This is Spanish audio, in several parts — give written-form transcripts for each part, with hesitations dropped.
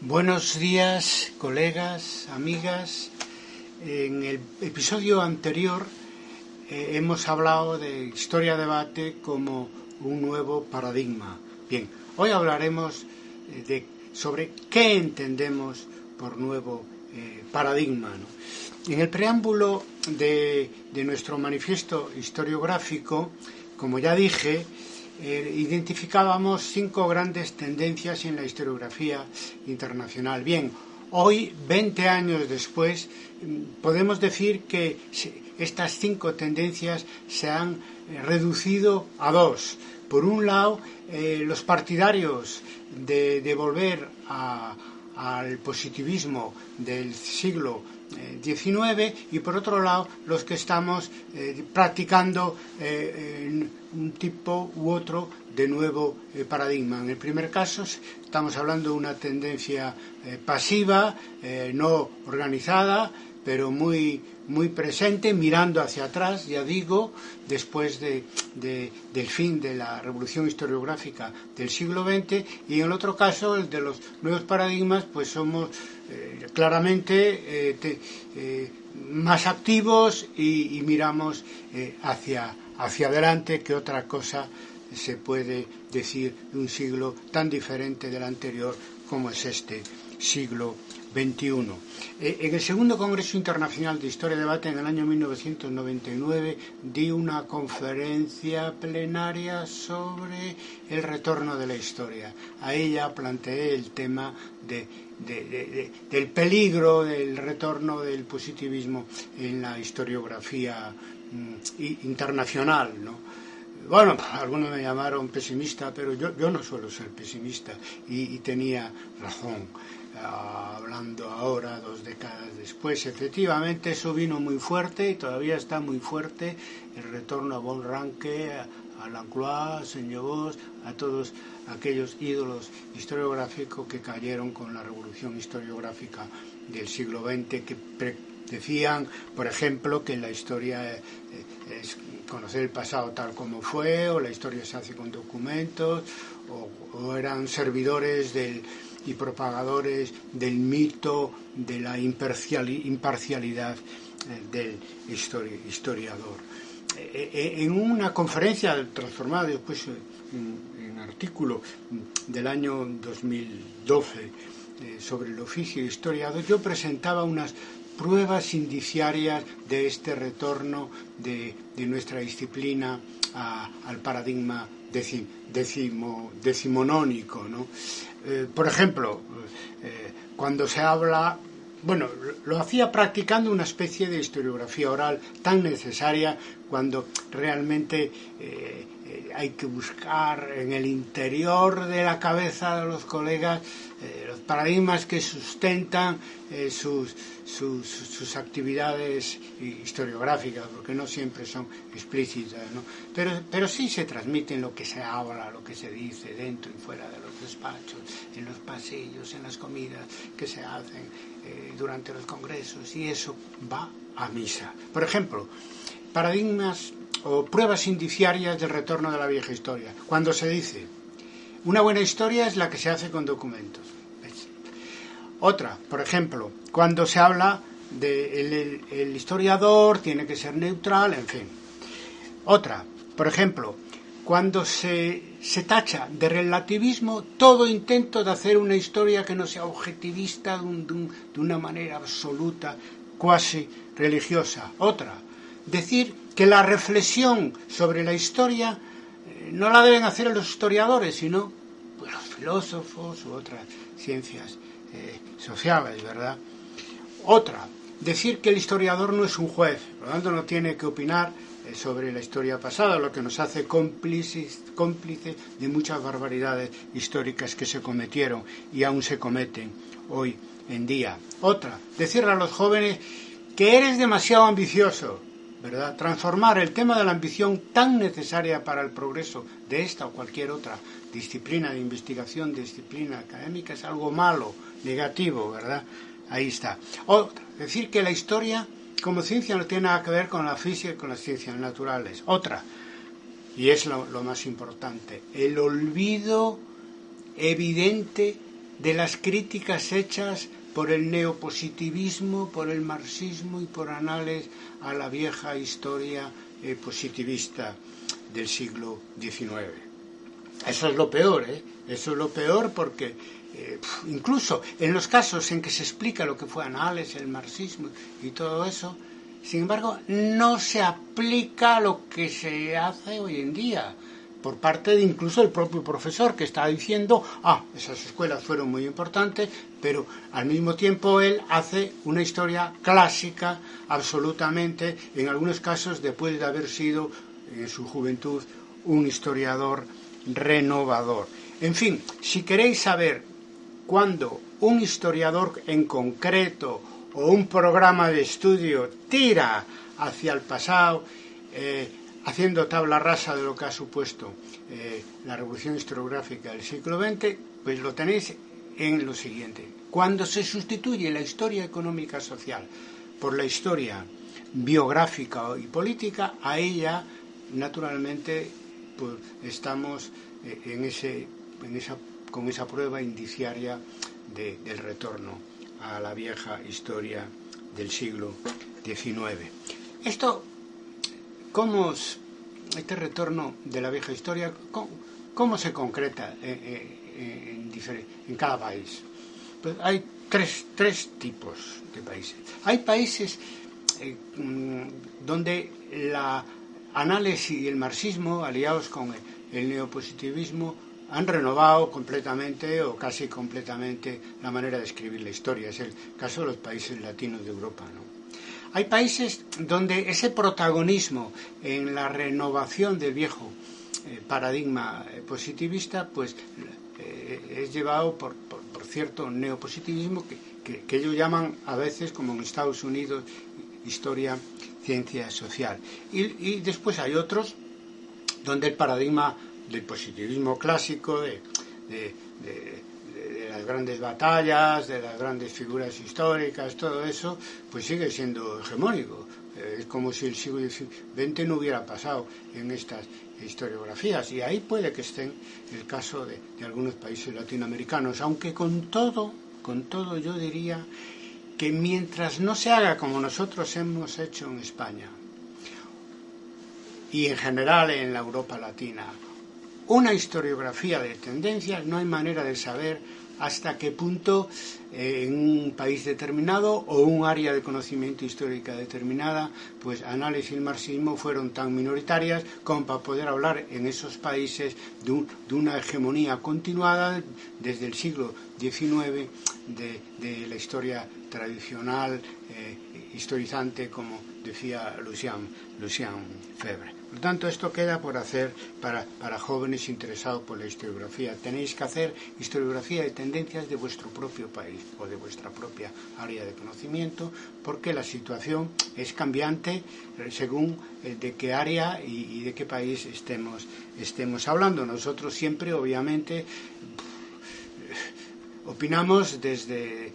Buenos días, colegas, amigas. En el episodio anterior hemos hablado de historia-debate como un nuevo paradigma. Bien, hoy hablaremos sobre qué entendemos por nuevo paradigma, ¿no? En el preámbulo de nuestro manifiesto historiográfico, como ya dije, identificábamos 5 grandes tendencias en la historiografía internacional. Bien, hoy, 20 años después, podemos decir que estas 5 tendencias se han reducido a 2. Por un lado, los partidarios de volver al positivismo del siglo XIX y por otro lado los que estamos practicando un tipo u otro de nuevo paradigma. En el primer caso estamos hablando de una tendencia pasiva, no organizada, pero muy presente, mirando hacia atrás, ya digo, después del fin de la revolución historiográfica del siglo XX, y en el otro caso, el de los nuevos paradigmas, pues somos claramente más activos y miramos hacia adelante, que otra cosa se puede decir de un siglo tan diferente del anterior como es este siglo XXI. En el segundo Congreso Internacional de Historia y Debate, en el año 1999, di una conferencia plenaria sobre el retorno de la historia. A ella planteé el tema del peligro del retorno del positivismo en la historiografía internacional, ¿no? Bueno, algunos me llamaron pesimista, pero yo no suelo ser pesimista y tenía razón. Hablando ahora, 2 décadas después, efectivamente eso vino muy fuerte y todavía está muy fuerte el retorno a Von Ranke, a Lacroix, Señor, a todos aquellos ídolos historiográficos que cayeron con la revolución historiográfica del siglo XX, que decían, por ejemplo, que la historia es conocer el pasado tal como fue, o la historia se hace con documentos, o eran servidores y propagadores del mito de la imparcialidad del historiador. En una conferencia transformada después en artículo del año 2012 sobre el oficio de historiador, yo presentaba unas pruebas indiciarias de este retorno de nuestra disciplina al paradigma decimonónico, ¿no? Por ejemplo, cuando se habla, bueno, lo hacía practicando una especie de historiografía oral tan necesaria cuando realmente hay que buscar en el interior de la cabeza de los colegas los paradigmas que sustentan sus actividades historiográficas, porque no siempre son explícitas, ¿no? Pero sí se transmiten lo que se habla, lo que se dice dentro y fuera de los despachos, en los pasillos, en las comidas que se hacen durante los congresos, y eso va a misa. Por ejemplo, paradigmas o pruebas indiciarias del retorno de la vieja historia. Cuando se dice, una buena historia es la que se hace con documentos. ¿Ves? Otra, por ejemplo, cuando se habla de el historiador tiene que ser neutral, en fin. Otra, por ejemplo, cuando se tacha de relativismo todo intento de hacer una historia que no sea objetivista de una manera absoluta, cuasi religiosa. Otra, decir que la reflexión sobre la historia no la deben hacer los historiadores, sino pues, los filósofos u otras ciencias sociales, ¿verdad? Otra, decir que el historiador no es un juez, por lo tanto no tiene que opinar sobre la historia pasada, lo que nos hace cómplices de muchas barbaridades históricas que se cometieron y aún se cometen hoy en día. Otra, decirle a los jóvenes que eres demasiado ambicioso, ¿verdad? Transformar el tema de la ambición tan necesaria para el progreso de esta o cualquier otra disciplina de investigación, disciplina académica, es algo malo, negativo, ¿verdad? Ahí está. Otra, decir que la historia como ciencia no tiene nada que ver con la física y con las ciencias naturales. Otra, y es lo más importante, el olvido evidente de las críticas hechas por el neopositivismo, por el marxismo y por Anales a la vieja historia positivista del siglo XIX. Eso es lo peor, Eso es lo peor porque incluso en los casos en que se explica lo que fue Anales, el marxismo y todo eso, sin embargo, no se aplica lo que se hace hoy en día, por parte de incluso el propio profesor, que está diciendo, esas escuelas fueron muy importantes, pero al mismo tiempo él hace una historia clásica, absolutamente, en algunos casos después de haber sido, en su juventud, un historiador renovador. En fin, si queréis saber cuándo un historiador en concreto o un programa de estudio tira hacia el pasado, haciendo tabla rasa de lo que ha supuesto la revolución historiográfica del siglo XX, pues lo tenéis en lo siguiente. Cuando se sustituye la historia económica social por la historia biográfica y política, a ella, naturalmente, pues estamos con esa prueba indiciaria del retorno a la vieja historia del siglo XIX. Este retorno de la vieja historia, ¿cómo se concreta en cada país? Pues hay tres tipos de países. Hay países donde la Anales y el marxismo, aliados con el neopositivismo, han renovado completamente o casi completamente la manera de escribir la historia. Es el caso de los países latinos de Europa, ¿no? Hay países donde ese protagonismo en la renovación del viejo paradigma positivista pues es llevado por cierto neopositivismo que ellos llaman a veces, como en Estados Unidos, historia, ciencia social. Y después hay otros donde el paradigma del positivismo clásico, de las grandes batallas, de las grandes figuras históricas, todo eso, pues sigue siendo hegemónico. Es como si el siglo XX no hubiera pasado en estas historiografías. Y ahí puede que estén el caso de algunos países latinoamericanos, aunque con todo yo diría que mientras no se haga como nosotros hemos hecho en España y en general en la Europa latina, una historiografía de tendencias, no hay manera de saber hasta qué punto en un país determinado o un área de conocimiento histórica determinada, pues Anales y el marxismo fueron tan minoritarias como para poder hablar en esos países de una hegemonía continuada desde el siglo XIX de la historia tradicional, historizante, como decía Lucien Febvre. Por lo tanto, esto queda por hacer para jóvenes interesados por la historiografía. Tenéis que hacer historiografía de tendencias de vuestro propio país o de vuestra propia área de conocimiento, porque la situación es cambiante según de qué área y de qué país estemos hablando. Nosotros siempre, obviamente, opinamos desde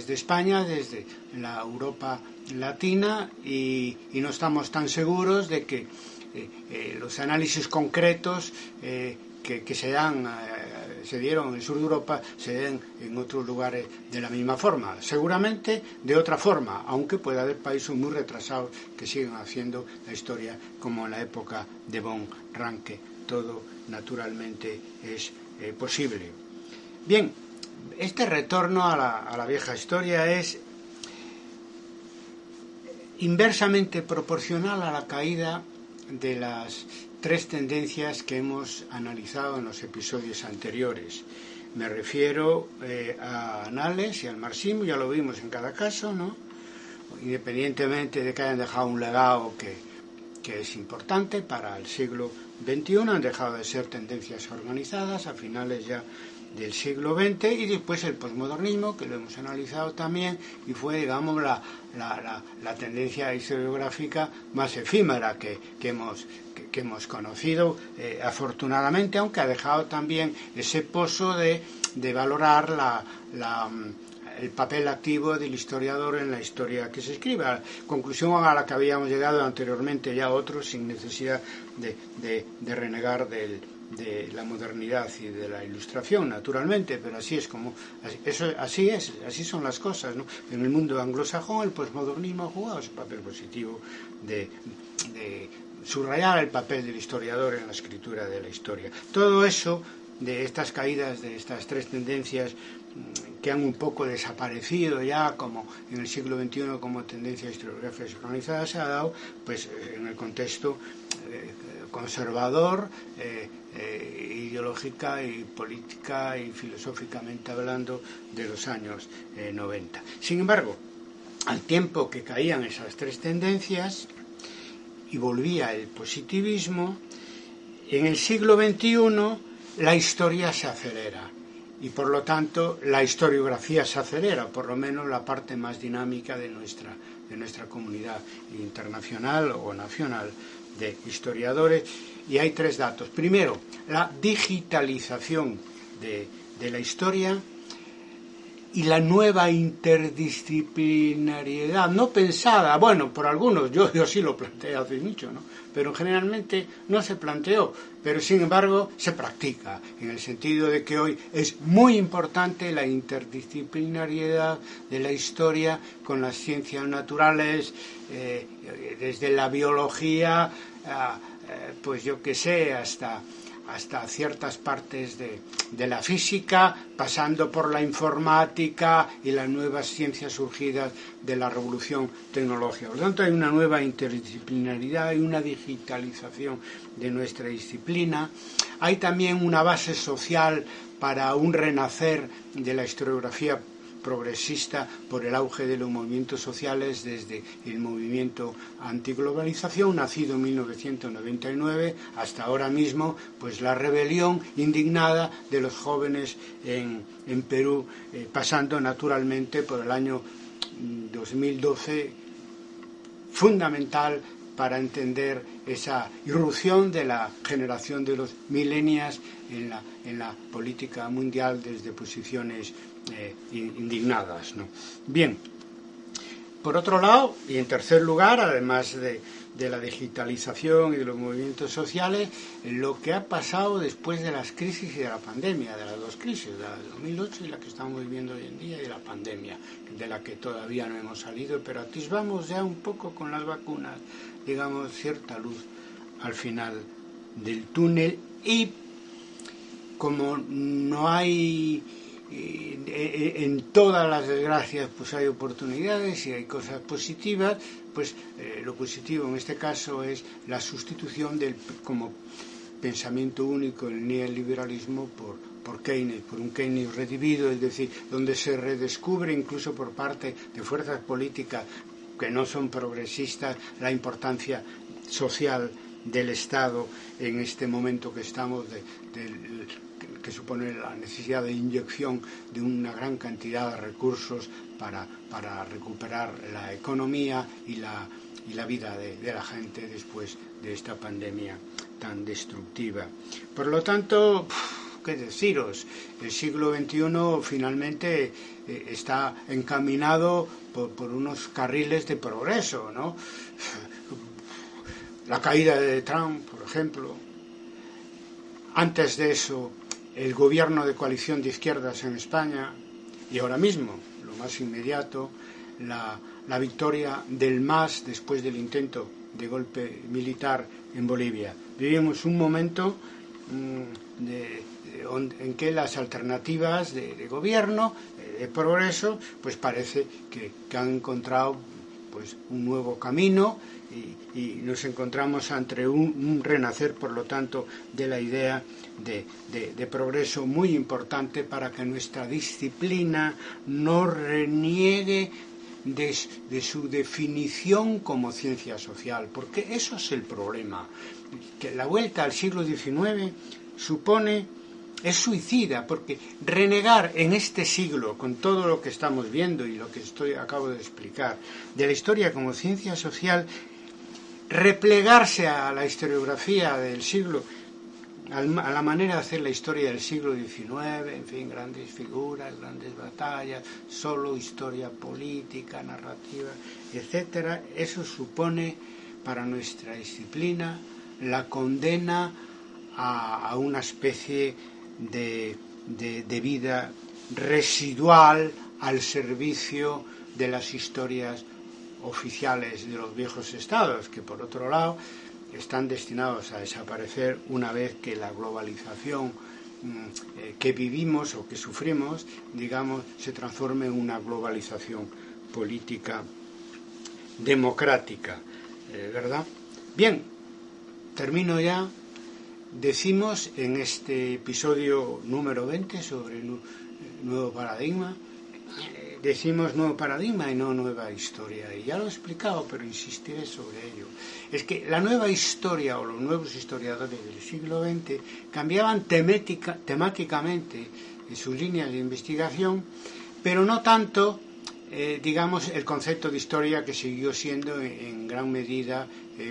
España, desde la Europa latina, y no estamos tan seguros de que los análisis concretos que se dieron en el sur de Europa se den en otros lugares de la misma forma. Seguramente de otra forma, aunque puede haber países muy retrasados que siguen haciendo la historia como en la época de von Ranke. Todo naturalmente es posible. Bien, este retorno a la vieja historia es inversamente proporcional a la caída de las tres tendencias que hemos analizado en los episodios anteriores. Me refiero a Anales y al marxismo, ya lo vimos en cada caso, ¿no? Independientemente de que hayan dejado un legado que es importante para el siglo XXI, han dejado de ser tendencias organizadas a finales ya del siglo XX, y después el posmodernismo, que lo hemos analizado también, y fue, digamos, la tendencia historiográfica más efímera que hemos conocido, afortunadamente, aunque ha dejado también ese pozo de valorar el papel activo del historiador en la historia que se escribe. Conclusión a la que habíamos llegado anteriormente ya otros, sin necesidad de renegar de la modernidad y de la ilustración, naturalmente, pero así es como, así son las cosas, ¿no? En el mundo anglosajón el posmodernismo ha jugado ese papel positivo de subrayar el papel del historiador en la escritura de la historia. Todo eso, de estas caídas, de estas tres tendencias que han un poco desaparecido ya, como en el siglo XXI como tendencia historiográfica organizada, se ha dado pues en el contexto conservador, ideológica y política y filosóficamente hablando de los años 90. Sin embargo, al tiempo que caían esas tres tendencias y volvía el positivismo, en el siglo XXI la historia se acelera y por lo tanto la historiografía se acelera, por lo menos la parte más dinámica de nuestra comunidad internacional o nacional de historiadores. Y hay tres datos. Primero, la digitalización de la historia y la nueva interdisciplinariedad, no pensada, bueno, por algunos, yo sí lo planteé hace mucho, ¿no? Pero generalmente no se planteó, pero sin embargo se practica, en el sentido de que hoy es muy importante la interdisciplinariedad de la historia con las ciencias naturales, desde la biología, pues yo qué sé, hasta ciertas partes de la física, pasando por la informática y las nuevas ciencias surgidas de la revolución tecnológica. Por lo tanto, hay una nueva interdisciplinaridad, hay una digitalización de nuestra disciplina. Hay también una base social para un renacer de la historiografía progresista por el auge de los movimientos sociales, desde el movimiento antiglobalización, nacido en 1999, hasta ahora mismo, pues la rebelión indignada de los jóvenes en Perú, pasando naturalmente por el año 2012, fundamental para entender esa irrupción de la generación de los millennials en la política mundial desde posiciones indignadas, ¿no? Bien, por otro lado, y en tercer lugar, además de la digitalización y de los movimientos sociales, lo que ha pasado después de las crisis y de la pandemia, de las dos crisis, la de 2008 y la que estamos viviendo hoy en día, y la pandemia, de la que todavía no hemos salido, pero atisbamos ya un poco con las vacunas, digamos, cierta luz al final del túnel. Y como no hay, en todas las desgracias pues hay oportunidades y hay cosas positivas, pues lo positivo en este caso es la sustitución como pensamiento único el neoliberalismo por Keynes, por un Keynes redivido, es decir, donde se redescubre incluso por parte de fuerzas políticas que no son progresistas la importancia social del Estado en este momento que estamos, que supone la necesidad de inyección de una gran cantidad de recursos para recuperar la economía y la vida de la gente después de esta pandemia tan destructiva. Por lo tanto, ¿qué deciros? El siglo XXI finalmente está encaminado por unos carriles de progreso, ¿no? La caída de Trump, por ejemplo. Antes de eso, el gobierno de coalición de izquierdas en España, y ahora mismo, lo más inmediato, la victoria del MAS después del intento de golpe militar en Bolivia. Vivimos un momento en que las alternativas de gobierno, de progreso, pues parece que han encontrado pues un nuevo camino y nos encontramos ante un renacer, por lo tanto, de la idea de progreso muy importante para que nuestra disciplina no reniegue de su definición como ciencia social, porque eso es el problema, que la vuelta al siglo XIX es suicida, porque renegar en este siglo, con todo lo que estamos viendo y lo que acabo de explicar, de la historia como ciencia social, replegarse a la historiografía del siglo, a la manera de hacer la historia del siglo XIX, en fin, grandes figuras, grandes batallas, solo historia política, narrativa, etcétera, eso supone para nuestra disciplina la condena a una especie de vida residual al servicio de las historias oficiales de los viejos estados, que por otro lado están destinados a desaparecer una vez que la globalización que vivimos o que sufrimos, digamos, se transforme en una globalización política democrática, ¿verdad? Bien, termino ya. Decimos en este episodio número 20 sobre el nuevo paradigma, decimos nuevo paradigma y no nueva historia, y ya lo he explicado, pero insistiré sobre ello. Es que la nueva historia o los nuevos historiadores del siglo XX cambiaban temáticamente en sus líneas de investigación, pero no tanto, digamos, el concepto de historia, que siguió siendo en gran medida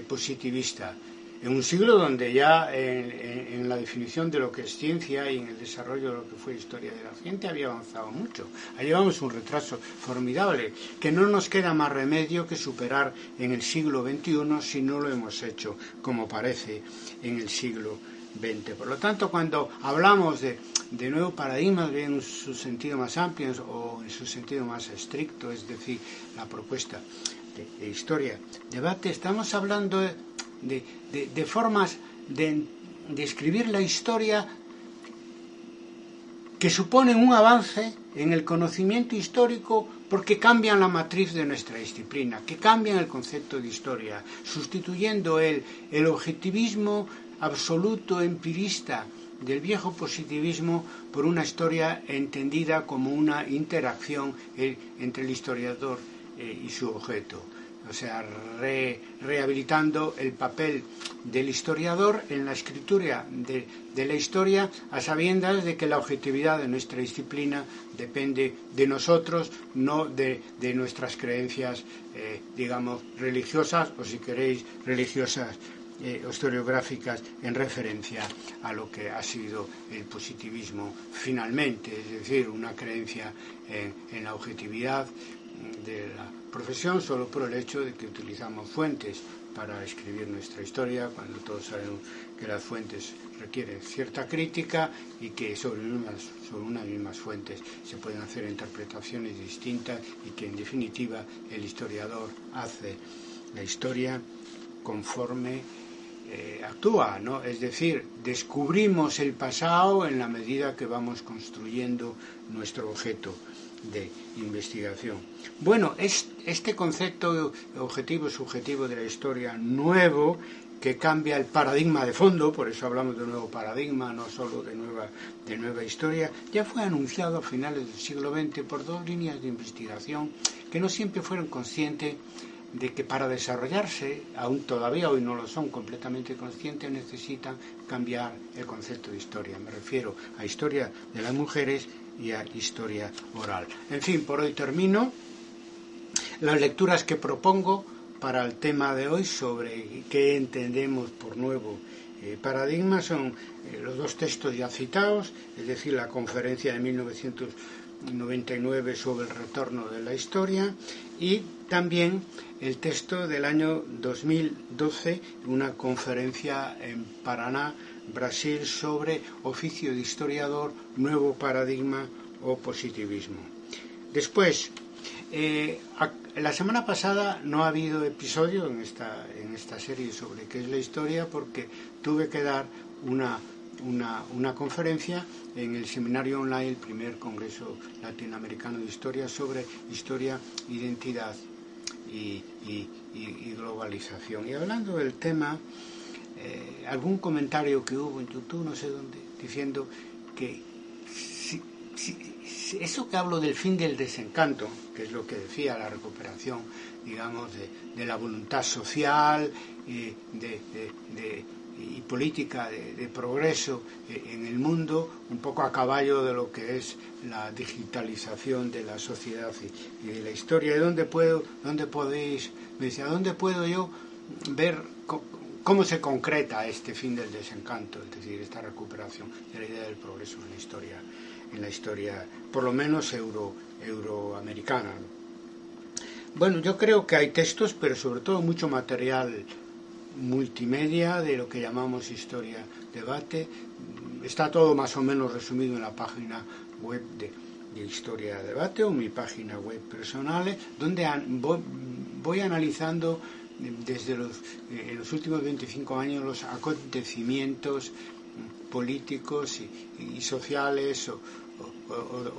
positivista. En un siglo donde ya en la definición de lo que es ciencia y en el desarrollo de lo que fue historia de la ciencia había avanzado mucho. Ahí llevamos un retraso formidable, que no nos queda más remedio que superar en el siglo XXI si no lo hemos hecho, como parece, en el siglo XX. Por lo tanto, cuando hablamos de nuevo paradigma, bien en su sentido más amplio o en su sentido más estricto, es decir, la propuesta de historia, debate, estamos hablando de formas de escribir la historia que suponen un avance en el conocimiento histórico, porque cambian la matriz de nuestra disciplina, que cambian el concepto de historia, sustituyendo el objetivismo absoluto empirista del viejo positivismo por una historia entendida como una interacción entre el historiador y su objeto. O sea, rehabilitando el papel del historiador en la escritura de la historia, a sabiendas de que la objetividad de nuestra disciplina depende de nosotros, no de nuestras creencias, digamos, religiosas, o si queréis, religiosas historiográficas, en referencia a lo que ha sido el positivismo finalmente, es decir, una creencia en la objetividad de la profesión solo por el hecho de que utilizamos fuentes para escribir nuestra historia, cuando todos sabemos que las fuentes requieren cierta crítica y que sobre unas mismas fuentes se pueden hacer interpretaciones distintas, y que en definitiva el historiador hace la historia conforme actúa, ¿no? Es decir, descubrimos el pasado en la medida que vamos construyendo nuestro objeto de investigación. Bueno, este concepto objetivo-subjetivo de la historia nuevo, que cambia el paradigma de fondo, por eso hablamos de nuevo paradigma, no solo de nueva historia, ya fue anunciado a finales del siglo XX por dos líneas de investigación que no siempre fueron conscientes de que para desarrollarse, aún todavía hoy no lo son completamente conscientes, necesitan cambiar el concepto de historia. Me refiero a historia de las mujeres y a historia oral. En fin, por hoy termino. Las lecturas que propongo para el tema de hoy sobre qué entendemos por nuevo paradigma son los dos textos ya citados, es decir, la conferencia de 1999 sobre el retorno de la historia, y también el texto del año 2012, una conferencia en Paraná, Brasil, sobre oficio de historiador, nuevo paradigma o positivismo. Después, la semana pasada no ha habido episodio en esta serie sobre qué es la historia, porque tuve que dar una conferencia en el seminario online, el primer congreso latinoamericano de historia, sobre historia, identidad y globalización. Y hablando del tema, algún comentario que hubo en YouTube, no sé dónde, diciendo que eso que hablo del fin del desencanto, que es lo que decía la recuperación, digamos, de la voluntad social y política de progreso en el mundo, un poco a caballo de lo que es la digitalización de la sociedad y de la historia. ¿Y dónde puedo yo ver cómo se concreta este fin del desencanto, es decir, esta recuperación de la idea del progreso en la historia por lo menos euroamericana? Bueno, yo creo que hay textos, pero sobre todo mucho material multimedia de lo que llamamos Historia Debate. Está todo más o menos resumido en la página web de Historia Debate o mi página web personal, donde voy analizando desde en los últimos 25 años los acontecimientos políticos y sociales o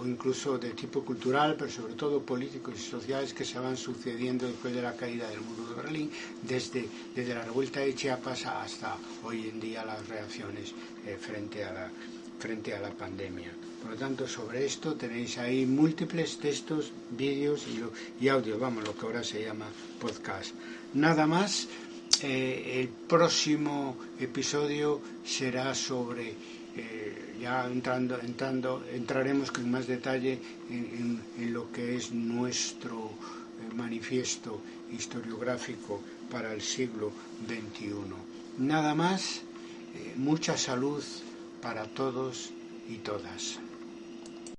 incluso de tipo cultural, pero sobre todo políticos y sociales, que se van sucediendo después de la caída del muro de Berlín, desde la revuelta de Chiapas hasta hoy en día las reacciones frente a la pandemia. Por lo tanto, sobre esto tenéis ahí múltiples textos, vídeos y audio, lo que ahora se llama podcast. Nada más. El próximo episodio será sobre, ya entraremos con más detalle en lo que es nuestro manifiesto historiográfico para el siglo XXI. Nada más, mucha salud para todos y todas.